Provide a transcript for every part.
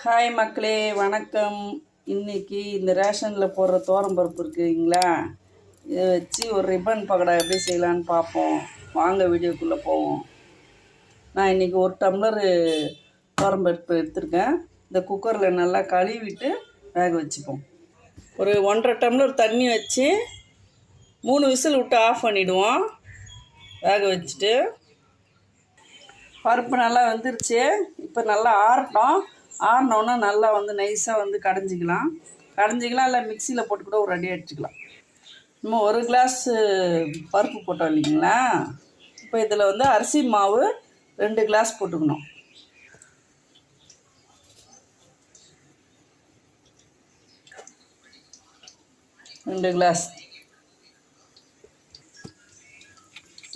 Hi மக்களே, வணக்கம். இன்றைக்கி இந்த ரேஷனில் போடுற பருப்பு இருக்குங்களா, இதை வச்சு ஒரு ரிப்பன் பக்கோடா எப்படி செய்யலான்னு பார்ப்போம். வாங்க வீடியோக்குள்ளே போவோம். நான் இன்றைக்கி ஒரு டம்ளர் பருப்பு எடுத்துருக்கேன். இந்த குக்கரில் நல்லா கழுவிட்டு வேக வச்சுப்போம். ஒரு 1.5 டம்ளர் தண்ணி வச்சு 3 விசில் விட்டு ஆஃப் பண்ணிவிடுவோம். வேக வச்சுட்டு பருப்பு நல்லா வெந்துருச்சு. இப்போ நல்லா ஆறட்டும். ஆறினோன்னா நல்லா நைஸாக கடைஞ்சிக்கலாம் இல்லை மிக்சியில் போட்டு கூட ஒரு ரெடி அடிச்சுக்கலாம். நம்ம 1 கிளாஸ் பருப்பு போட்டோம் இல்லைங்களா. இப்போ இதில் அரிசி மாவு 2 கிளாஸ் போட்டுக்கணும். ரெண்டு கிளாஸ்,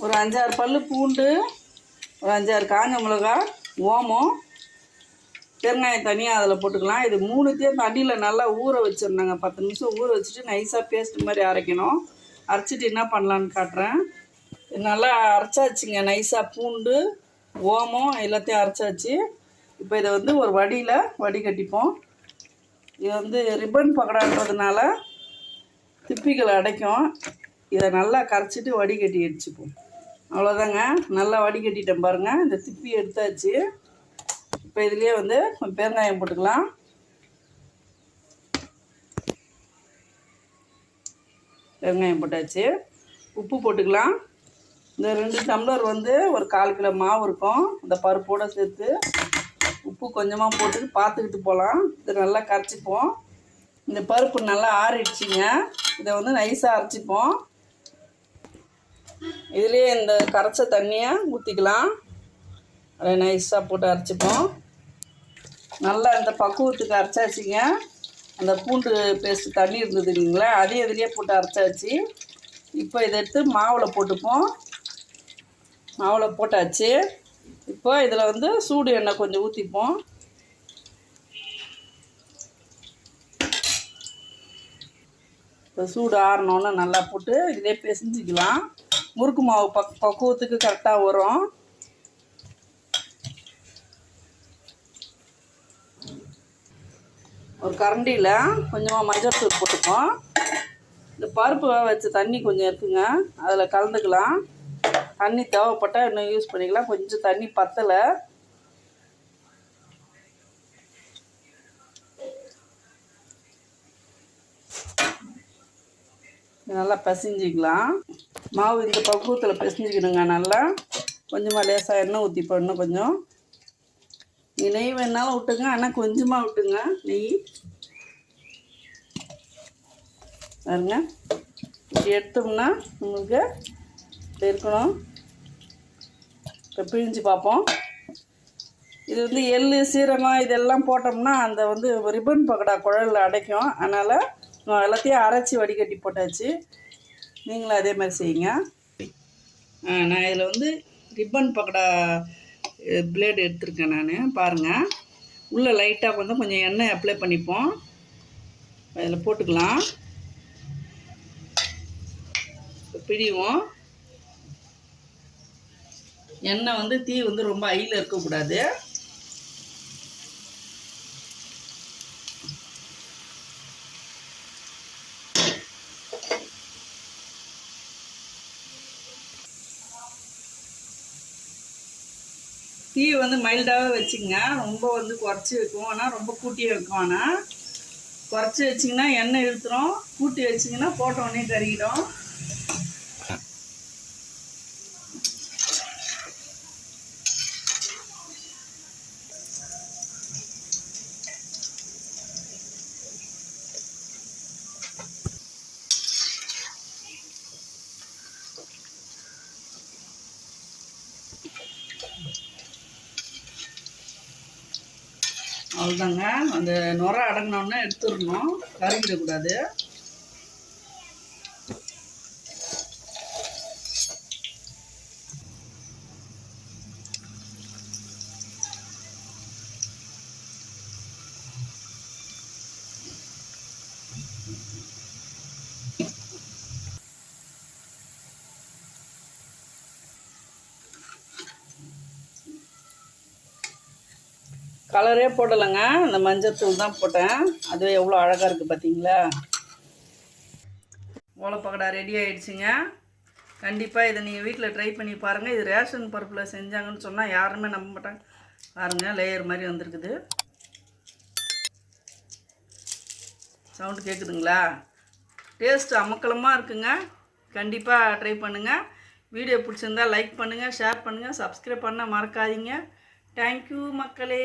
ஒரு 5-6 பல் பூண்டு, ஒரு 5-6 காஞ்ச மிளகா, ஓமம், பெருங்காயம் தனியாக அதில் போட்டுக்கலாம். இது 3த்தையும் தண்ணியில் நல்லா ஊற வச்சிடணுங்க. 10 நிமிஷம் ஊற வச்சுட்டு நைஸாக பேஸ்ட் மாதிரி அரைக்கணும். அரைச்சிட்டு என்ன பண்ணலான்னு காட்டுறேன். நல்லா அரைச்சாச்சுங்க. நைஸாக பூண்டு, ஓமம் எல்லாத்தையும் அரைச்சாச்சு. இப்போ இதை ஒரு வடியில் வடிகட்டிப்போம். இது ரிப்பன் பக்கோடான்றதுனால திப்பிகள் அடைக்கும். இதை நல்லா கரைச்சிட்டு வடிகட்டி அடிச்சுப்போம். அவ்வளோதாங்க. நல்லா வடிகட்டிட்டேன் பாருங்கள். இந்த திப்பி எடுத்தாச்சு. இப்போ இதுலேயே பெருங்காயம் போட்டுக்கலாம். பெருங்காயம் போட்டாச்சு. உப்பு போட்டுக்கலாம். இந்த 2 டம்ளர் ஒரு 1/4 கிலோ மாவு இருக்கும். இந்த பருப்போடு சேர்த்து உப்பு கொஞ்சமாக போட்டு பார்த்துக்கிட்டு போகலாம். இதை நல்லா கரைச்சிப்போம். இந்த பருப்பு நல்லா ஆறிடுச்சிங்க. இதை நைஸாக அரைச்சிப்போம். இதுலேயே இந்த கரைச்ச தண்ணியை ஊற்றிக்கலாம். அதை நைஸாக போட்டு அரைச்சிப்போம். நல்லா இந்த பக்குவத்துக்கு அரைச்சாச்சுங்க. அந்த பூண்டு பேஸ்ட்டு தண்ணி இருந்தது இல்லைங்களா, அதையும் இதுலேயே போட்டு அரைச்சாச்சு. இப்போ இதை எடுத்து மாவில் போட்டுப்போம். மாவில் போட்டாச்சு. இப்போ இதில் சூடு எண்ணெய் கொஞ்சம் ஊற்றிப்போம். இப்போ சூடு ஆறணுன்னு நல்லா போட்டு இதிலே பிசைஞ்சிக்கலாம். முறுக்கு மாவு பக்குவத்துக்கு கரெக்டாக வரும். ஒரு கரண்டியில் கொஞ்சமாக மஞ்சள் தூள் போட்டுப்போம். இந்த பருப்பு வச்ச தண்ணி கொஞ்சம் இருக்குங்க, அதில் கலந்துக்கலாம். தண்ணி தேவைப்பட்டால் இன்னும் யூஸ் பண்ணிக்கலாம். கொஞ்சம் தண்ணி பத்தலை. நல்லா பிசைஞ்சிக்கலாம். மாவு இந்த பக்குவத்தில் பிசைஞ்சிக்கணுங்க. நல்லா கொஞ்சமாக லேசாக எண்ணெய் ஊற்றிப்போம். இன்னும் கொஞ்சம் நெய் வேணாலும் விட்டுங்க, ஆனால் கொஞ்சமாக விட்டுங்க நெய். பாருங்க, இப்படி எடுத்தோம்னா உங்களுக்கு இருக்கணும். இப்போ பிழிஞ்சு பார்ப்போம். இது எள், சீரகம் இதெல்லாம் போட்டோம்னா அந்த ரிப்பன் பக்கோடா குழலில் அடைக்கும். அதனால் எல்லாத்தையும் அரைச்சி வடிகட்டி போட்டாச்சு. நீங்களும் அதே மாதிரி செய்யுங்க. நான் இதில் ரிப்பன் பக்கோடா பிளேடு எடுத்துருக்கேன் நான். பாருங்கள், உள்ளே லைட்டாக கொஞ்சம் எண்ணெய் அப்ளை பண்ணிப்போம். அதில் போட்டுக்கலாம். பிடிவோம். எண்ணெய் தீ ரொம்ப ஹையில் இருக்கக்கூடாது. தீ மைல்டாகவே வச்சுங்க. ரொம்ப குறைச்சி வைக்கும், ஆனால் ரொம்ப கூட்டி வைக்கும். ஆனால் குறைச்சி வச்சிங்கன்னா எண்ணெய் இழுத்துரும். கூட்டி வச்சிங்கன்னா போட்டோடனே கறிக்கிடும். அவ்வளோதாங்க. அந்த நுரை அடங்கினோன்னா எடுத்துடணும், கறிக்கிடக்கூடாது. கலரே போடலைங்க, இந்த மஞ்சத்தூள் தான் போட்டேன். அதுவே எவ்வளோ அழகாக இருக்குது பார்த்தீங்களா. ஓலைப்பக்கடா ரெடி ஆகிடுச்சிங்க. கண்டிப்பாக இதை நீங்கள் வீட்டில் ட்ரை பண்ணி பாருங்கள். இது ரேஷன் பருப்பில் செஞ்சாங்கன்னு சொன்னால் யாருமே நம்ப மாட்டாங்க. பாருங்கள், லேயர் மாதிரி வந்திருக்குது. சவுண்டு கேட்குதுங்களா? டேஸ்ட்டு அமக்கலமாக இருக்குங்க. கண்டிப்பாக ட்ரை பண்ணுங்கள். வீடியோ பிடிச்சிருந்தால் லைக் பண்ணுங்கள், ஷேர் பண்ணுங்கள், சப்ஸ்கிரைப் பண்ண மறக்காதீங்க. தேங்க்யூ மக்களே.